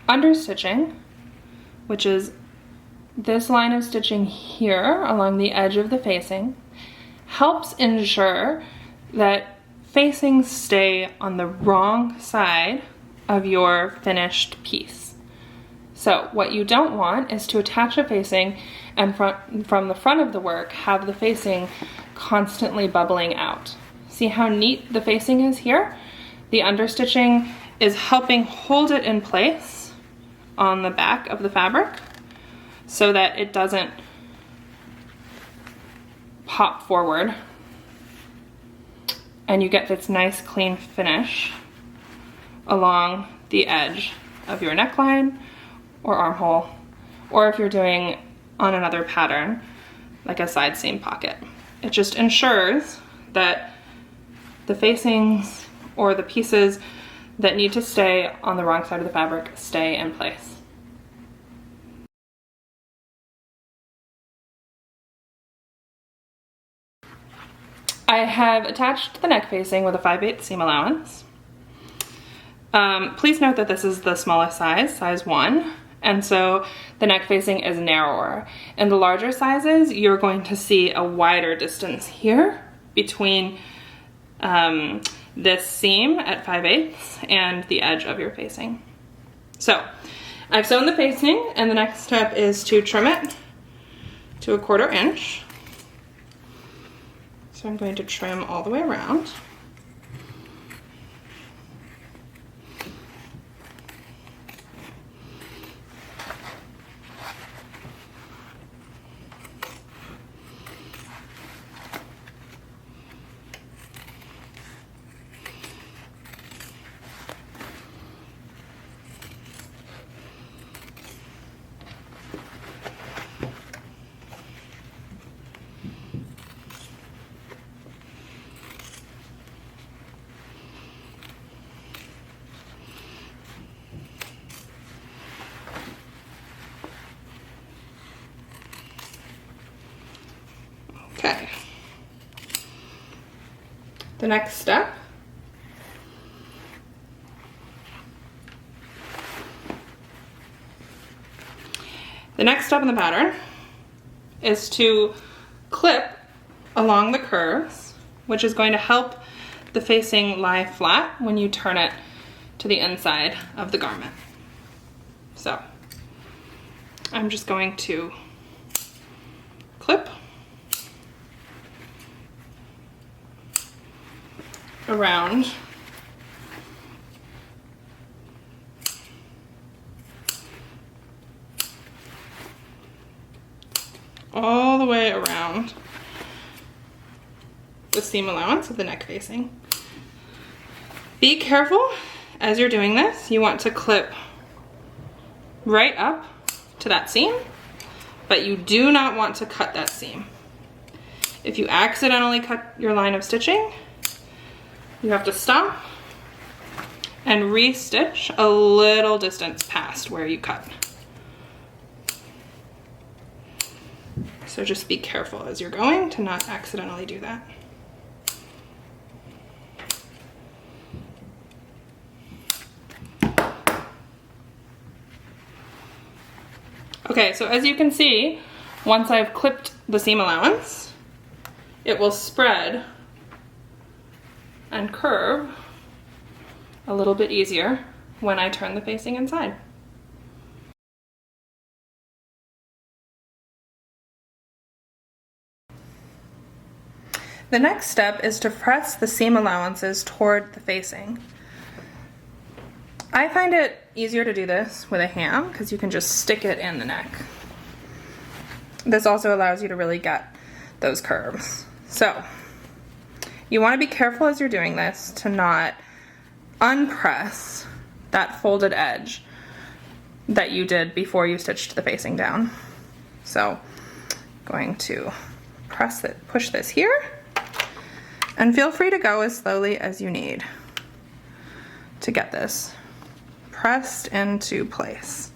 Understitching, which is this line of stitching here along the edge of the facing, helps ensure that facings stay on the wrong side of your finished piece. So what you don't want is to attach a facing and from the front of the work have the facing constantly bubbling out. See how neat the facing is here? The understitching is helping hold it in place on the back of the fabric so that it doesn't pop forward and you get this nice clean finish along the edge of your neckline or armhole, or if you're doing on another pattern like a side seam pocket. It just ensures that the facings or the pieces that need to stay on the wrong side of the fabric stay in place. I have attached the neck facing with a 5/8 seam allowance. Please note that this is the smallest size, size 1, and so the neck facing is narrower. In the larger sizes, you're going to see a wider distance here between this seam at 5/8 and the edge of your facing. So I've sewn the facing, and the next step is to trim it to 1/4 inch. So I'm going to trim all the way around. Okay. The next step in the pattern is to clip along the curves, which is going to help the facing lie flat when you turn it to the inside of the garment. So I'm just going to clip around all the way around the seam allowance of the neck facing. Be careful as you're doing this. You want to clip right up to that seam, but you do not want to cut that seam. If you accidentally cut your line of stitching, you have to stop and re-stitch a little distance past where you cut. So just be careful as you're going to not accidentally do that. Okay, so as you can see, once I've clipped the seam allowance, it will spread and curve a little bit easier when I turn the facing inside. The next step is to press the seam allowances toward the facing. I find it easier to do this with a hand because you can just stick it in the neck. This also allows you to really get those curves. So you want to be careful as you're doing this to not unpress that folded edge that you did before you stitched the facing down. So going to push this here, and feel free to go as slowly as you need to get this pressed into place.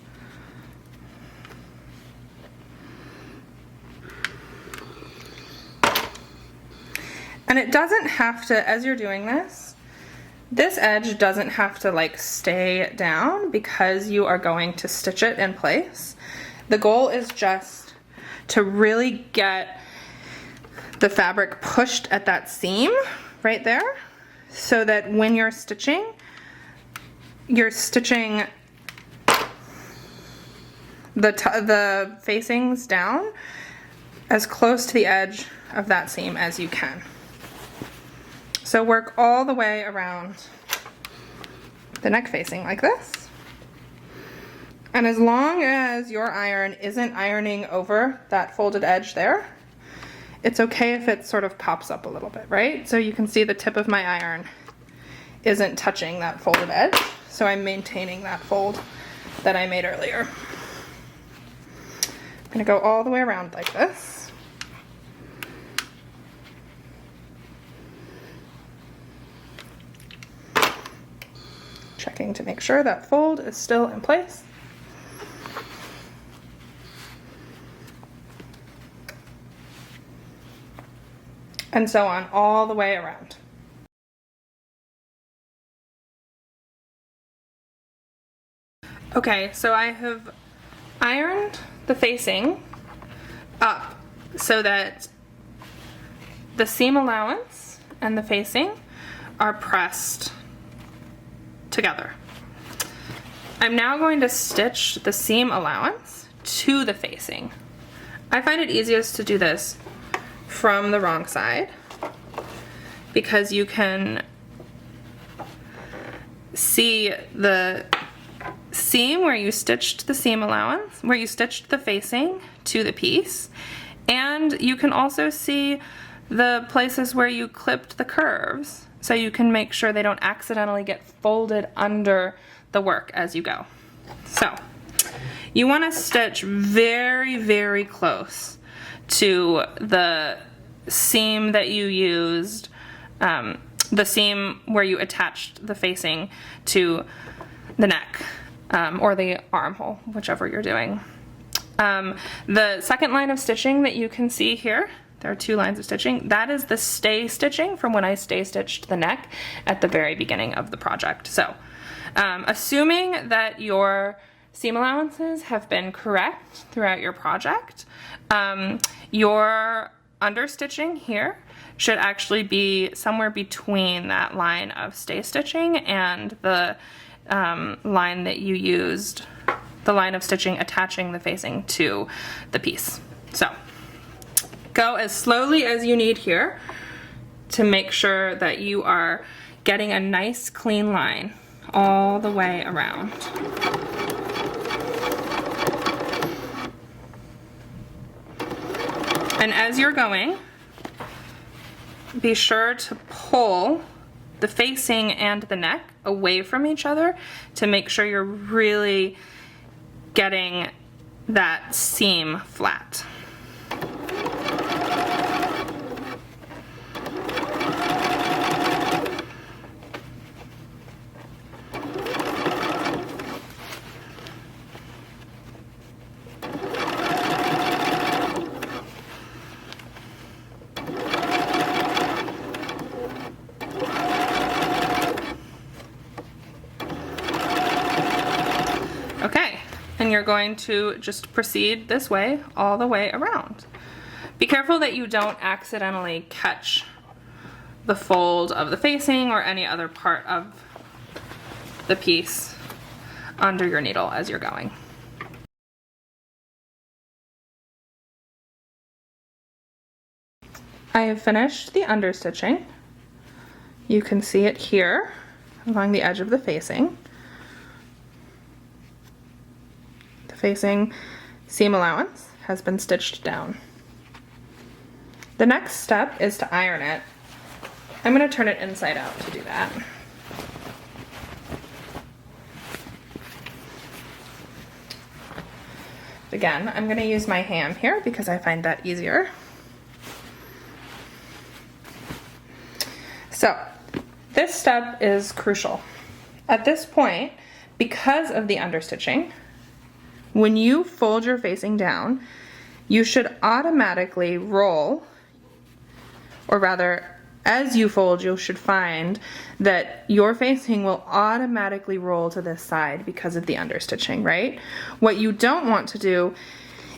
And it doesn't have to, as you're doing this, This edge doesn't have to like stay down because you are going to stitch it in place. The goal is just to really get the fabric pushed at that seam right there, so that when you're stitching the facings down as close to the edge of that seam as you can. So work all the way around the neck facing like this. And as long as your iron isn't ironing over that folded edge there, it's okay if it sort of pops up a little bit, right? So you can see the tip of my iron isn't touching that folded edge, so I'm maintaining that fold that I made earlier. I'm gonna go all the way around like this. Checking to make sure that fold is still in place. And so on all the way around. Okay, so I have ironed the facing up so that the seam allowance and the facing are pressed together. I'm now going to stitch the seam allowance to the facing. I find it easiest to do this from the wrong side because you can see the seam where you stitched the seam allowance, where you stitched the facing to the piece, and you can also see the places where you clipped the curves, so you can make sure they don't accidentally get folded under the work as you go. So you want to stitch very, very close to the seam that you used, the seam where you attached the facing to the neck, or the armhole, whichever you're doing. The second line of stitching that you can see here, there are two lines of stitching, that is the stay stitching from when I stay stitched the neck at the very beginning of the project. So assuming that your seam allowances have been correct throughout your project, your understitching here should actually be somewhere between that line of stay stitching and the line that you used, the line of stitching attaching the facing to the piece. So go as slowly as you need here to make sure that you are getting a nice clean line all the way around. And as you're going, be sure to pull the facing and the neck away from each other to make sure you're really getting that seam flat. Okay, and you're going to just proceed this way all the way around. Be careful that you don't accidentally catch the fold of the facing or any other part of the piece under your needle as you're going. I have finished the understitching. You can see it here along the edge of the facing. The facing seam allowance has been stitched down. The next step is to iron it. I'm going to turn it inside out to do that. Again, I'm going to use my hand here because I find that easier. So, this step is crucial. At this point, because of the understitching, when you fold your facing down, you should automatically roll, or rather as you fold, you should find that your facing will automatically roll to this side because of the understitching, right? What you don't want to do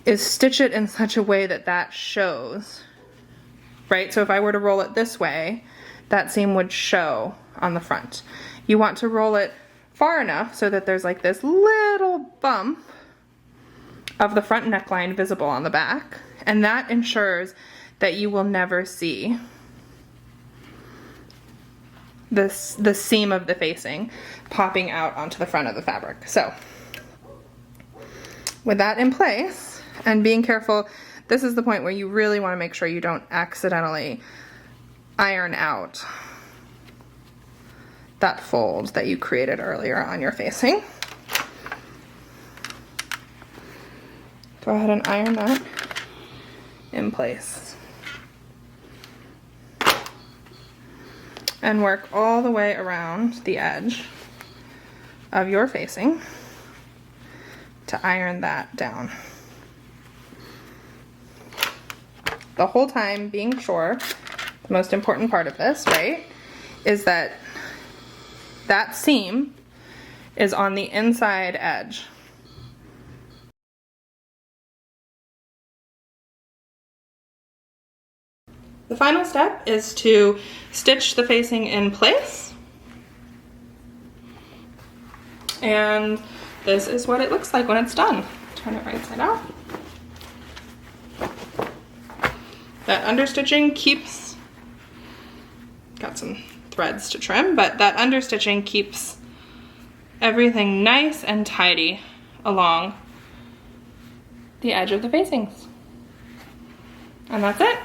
is stitch it in such a way that that shows, right? So if I were to roll it this way, that seam would show on the front. You want to roll it far enough so that there's like this little bump of the front neckline visible on the back, and that ensures that you will never see the seam of the facing popping out onto the front of the fabric. So with that in place and being careful, this is the point where you really want to make sure you don't accidentally iron out that fold that you created earlier on your facing. Go ahead and iron that in place. And work all the way around the edge of your facing to iron that down. The whole time being sure, the most important part of this, right, is that that seam is on the inside edge. The final step is to stitch the facing in place. And this is what it looks like when it's done. Turn it right side out. That understitching keeps, got some threads to trim, but that understitching keeps everything nice and tidy along the edge of the facings. And that's it.